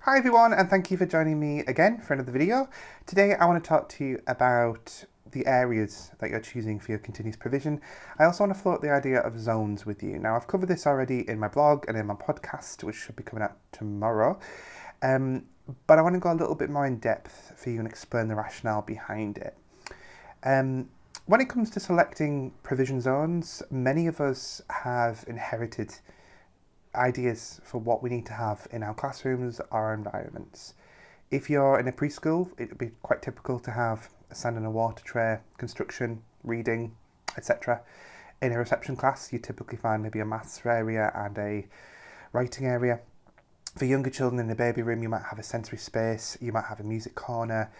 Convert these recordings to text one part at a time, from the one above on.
Hi everyone, and thank you for joining me again for another video. Today I want to talk to you about the areas that you're choosing for your continuous provision. I also want to float the idea of zones with you. Now I've covered this already in my blog and in my podcast, which should be coming out tomorrow. But I want to go a little bit more in depth for you and explain the rationale behind it. When it comes to selecting provision zones, many of us have inherited ideas for what we need to have in our classrooms or our environments. If you're in a preschool, it would be quite typical to have a sand and a water tray, construction, reading, etc. In a reception class, you typically find maybe a maths area and a writing area. For younger children in the baby room, you might have a sensory space, you might have a music corner.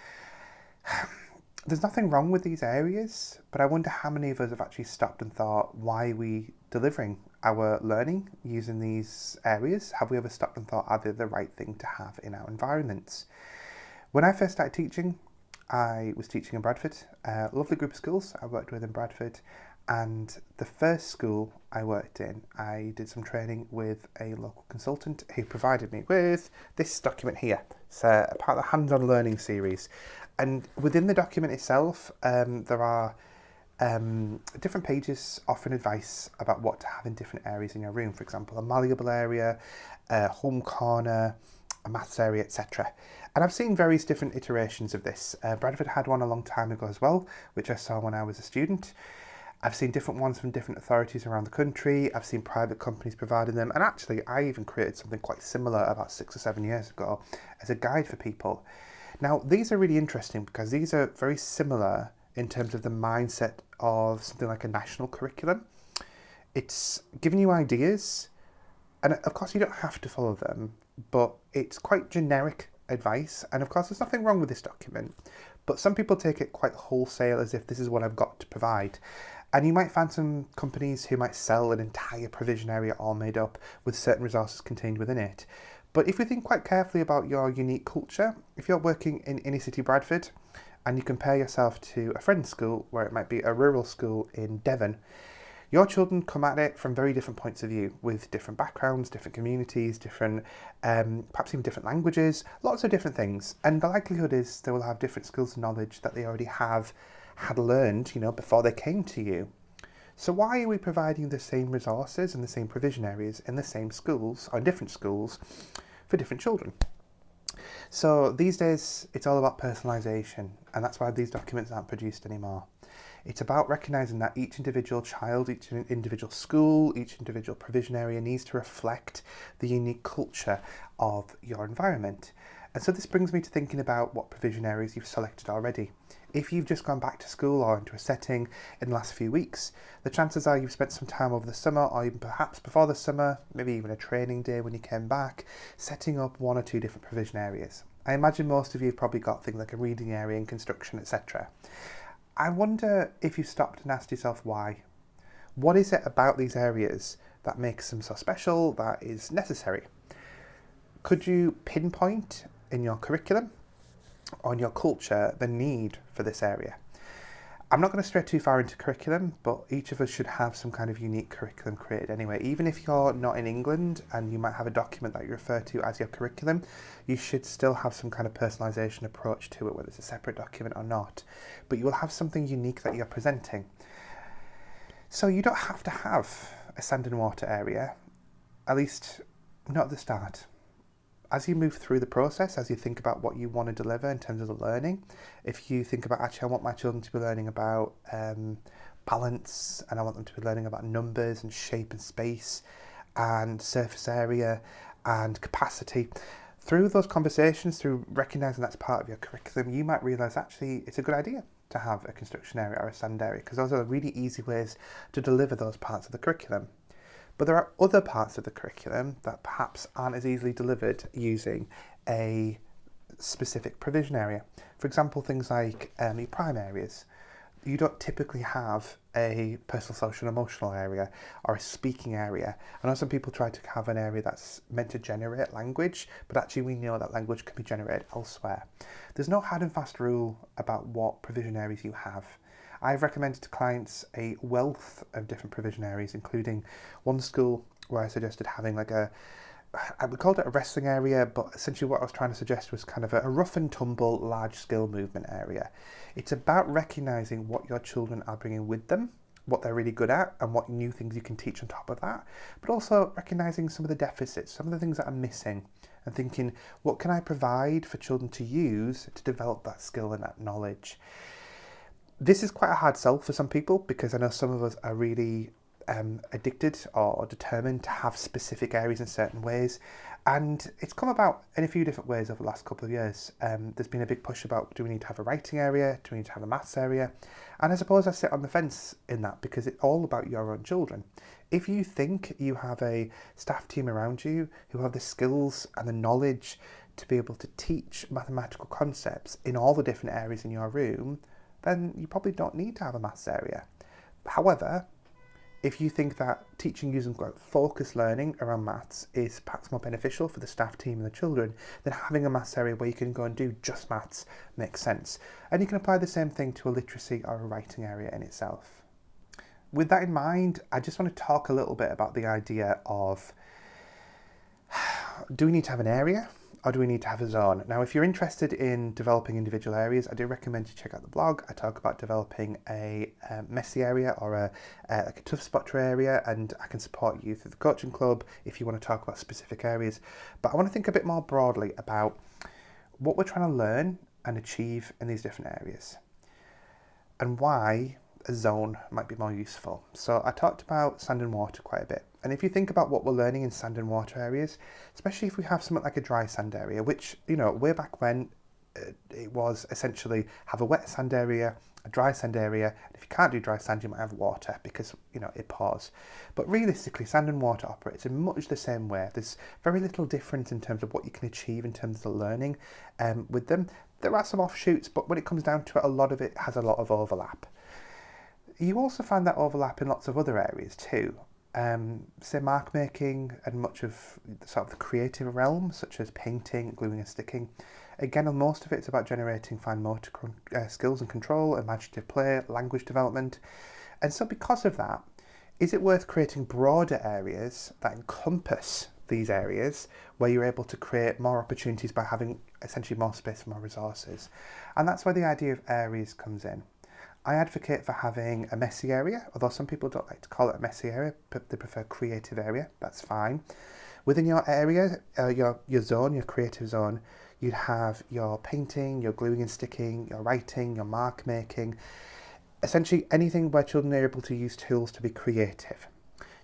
There's nothing wrong with these areas, but I wonder how many of us have actually stopped and thought, why are we delivering our learning using these areas? Have we ever stopped and thought, are they the right thing to have in our environments? When I first started teaching, I was teaching in Bradford, a lovely group of schools I worked with in Bradford, and the first school I worked in, I did some training with a local consultant who provided me with this document here. It's a part of the hands-on learning series. And within the document itself, there are different pages offering advice about what to have in different areas in your room. For example, a malleable area, a home corner, a maths area, etc. And I've seen various different iterations of this. Bradford had one a long time ago as well, which I saw when I was a student. I've seen different ones from different authorities around the country. I've seen private companies providing them. And actually, I even created something quite similar about 6 or 7 years ago as a guide for people. Now, these are really interesting because these are very similar in terms of the mindset of something like a national curriculum. It's giving you ideas, and of course you don't have to follow them, but it's quite generic advice. And of course there's nothing wrong with this document, but some people take it quite wholesale as if this is what I've got to provide. And you might find some companies who might sell an entire provision area all made up with certain resources contained within it. But if you think quite carefully about your unique culture, if you're working in inner city Bradford and you compare yourself to a friend's school where it might be a rural school in Devon, your children come at it from very different points of view with different backgrounds, different communities, different, perhaps even different languages, lots of different things. And the likelihood is they will have different skills and knowledge that they already had learned, before they came to you. So why are we providing the same resources and the same provision areas in the same schools or different schools for different children? So these days it's all about personalisation, and that's why these documents aren't produced anymore. It's about recognising that each individual child, each individual school, each individual provision area needs to reflect the unique culture of your environment. And so this brings me to thinking about what provision areas you've selected already. If you've just gone back to school or into a setting in the last few weeks, the chances are you've spent some time over the summer, or even perhaps before the summer, maybe even a training day when you came back, setting up 1 or 2 different provision areas. I imagine most of you have probably got things like a reading area and construction, etc. I wonder if you've stopped and asked yourself why. What is it about these areas that makes them so special, that is necessary? Could you pinpoint in your curriculum or in your culture the need for this area? I'm not going to stray too far into curriculum, but each of us should have some kind of unique curriculum created anyway. Even if you're not in England and you might have a document that you refer to as your curriculum, you should still have some kind of personalisation approach to it, whether it's a separate document or not. But you will have something unique that you're presenting. So you don't have to have a sand and water area, at least not at the start. As you move through the process, as you think about what you want to deliver in terms of the learning, if you think about, actually, I want my children to be learning about balance, and I want them to be learning about numbers and shape and space and surface area and capacity, through those conversations, through recognising that's part of your curriculum, you might realise actually it's a good idea to have a construction area or a sand area, because those are really easy ways to deliver those parts of the curriculum. But there are other parts of the curriculum that perhaps aren't as easily delivered using a specific provision area. For example, things like your prime areas. You don't typically have a personal, social and emotional area or a speaking area. I know some people try to have an area that's meant to generate language, but actually we know that language can be generated elsewhere. There's no hard and fast rule about what provision areas you have. I've recommended to clients a wealth of different provision areas, including one school where I suggested having like a we called it a wrestling area, but essentially what I was trying to suggest was kind of a rough and tumble, large scale movement area. It's about recognizing what your children are bringing with them, what they're really good at, and what new things you can teach on top of that, but also recognizing some of the deficits, some of the things that are missing, and thinking, what can I provide for children to use to develop that skill and that knowledge? This is quite a hard sell for some people, because I know some of us are really addicted or determined to have specific areas in certain ways, and it's come about in a few different ways over the last couple of years. There's been a big push about, do we need to have a writing area, do we need to have a maths area, and I suppose I sit on the fence in that, because it's all about your own children. If you think you have a staff team around you who have the skills and the knowledge to be able to teach mathematical concepts in all the different areas in your room, then you probably don't need to have a maths area. However, if you think that teaching using focused learning around maths is perhaps more beneficial for the staff team and the children, then having a maths area where you can go and do just maths makes sense. And you can apply the same thing to a literacy or a writing area in itself. With that in mind, I just want to talk a little bit about the idea of, do we need to have an area, or do we need to have a zone? Now, if you're interested in developing individual areas, I do recommend you check out the blog. I talk about developing a messy area or like a tough spotter area, and I can support you through the coaching club if you want to talk about specific areas. But I want to think a bit more broadly about what we're trying to learn and achieve in these different areas, and why a zone might be more useful. So I talked about sand and water quite a bit. And if you think about what we're learning in sand and water areas, especially if we have something like a dry sand area, which, you know, way back when it was essentially have a wet sand area, a dry sand area, and if you can't do dry sand, you might have water because, you know, it pours. But realistically, sand and water operates in much the same way. There's very little difference in terms of what you can achieve in terms of the learning with them. There are some offshoots, but when it comes down to it, a lot of it has a lot of overlap. You also find that overlap in lots of other areas too. Say mark making and much of sort of the creative realm, such as painting, gluing and sticking. Again, most of it's about generating fine motor skills and control, imaginative play, language development. And so because of that, is it worth creating broader areas that encompass these areas where you're able to create more opportunities by having essentially more space and more resources? And that's where the idea of areas comes in. I advocate for having a messy area, although some people don't like to call it a messy area, but they prefer creative area. That's fine. Within your area, your zone, your creative zone, you'd have your painting, your gluing and sticking, your writing, your mark making, essentially anything where children are able to use tools to be creative.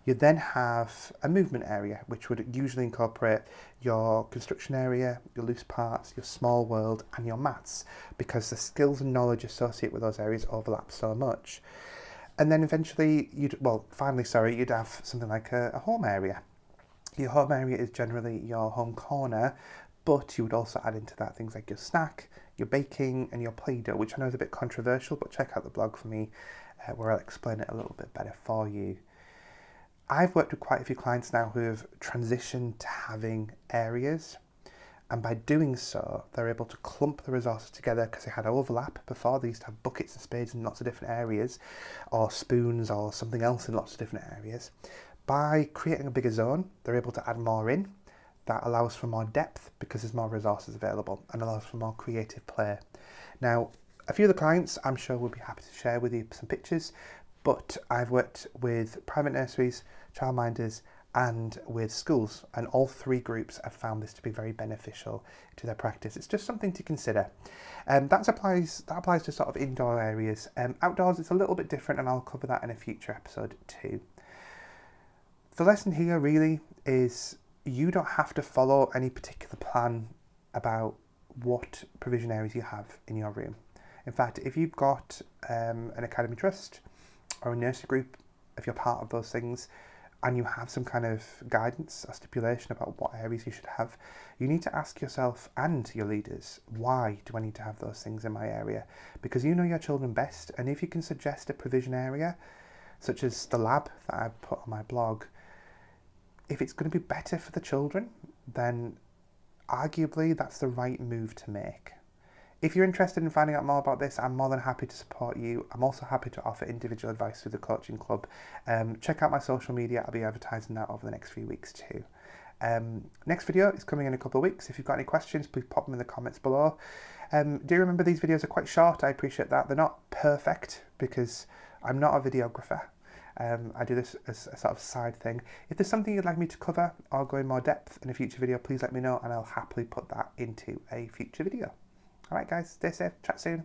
You then have a movement area, which would usually incorporate your construction area, your loose parts, your small world, and your maths, because the skills and knowledge associated with those areas overlap so much. And then eventually, you'd have something like a home area. Your home area is generally your home corner, but you would also add into that things like your snack, your baking, and your Play-Doh, which I know is a bit controversial, but check out the blog for me, where I'll explain it a little bit better for you. I've worked with quite a few clients now who have transitioned to having areas, and by doing so, they're able to clump the resources together because they had overlap before. They used to have buckets and spades in lots of different areas, or spoons or something else in lots of different areas. By creating a bigger zone, they're able to add more in. That allows for more depth because there's more resources available and allows for more creative play. Now, a few of the clients I'm sure will be happy to share with you some pictures, but I've worked with private nurseries, childminders, and with schools, and all three groups have found this to be very beneficial to their practice. It's just something to consider. That applies to sort of indoor areas. Outdoors, it's a little bit different, and I'll cover that in a future episode too. The lesson here really is you don't have to follow any particular plan about what provision areas you have in your room. In fact, if you've got an academy trust or a nursery group, if you're part of those things, and you have some kind of guidance or stipulation about what areas you should have, you need to ask yourself and your leaders, why do I need to have those things in my area? Because you know your children best, and if you can suggest a provision area, such as the lab that I put on my blog, if it's going to be better for the children, then arguably that's the right move to make. If you're interested in finding out more about this, I'm more than happy to support you. I'm also happy to offer individual advice through the coaching club. Check out my social media. I'll be advertising that over the next few weeks too. Next video is coming in a couple of weeks. If you've got any questions, please pop them in the comments below. Do remember these videos are quite short. I appreciate that. They're not perfect because I'm not a videographer. I do this as a sort of side thing. If there's something you'd like me to cover or go in more depth in a future video, please let me know and I'll happily put that into a future video. Alright guys, stay safe, chat soon.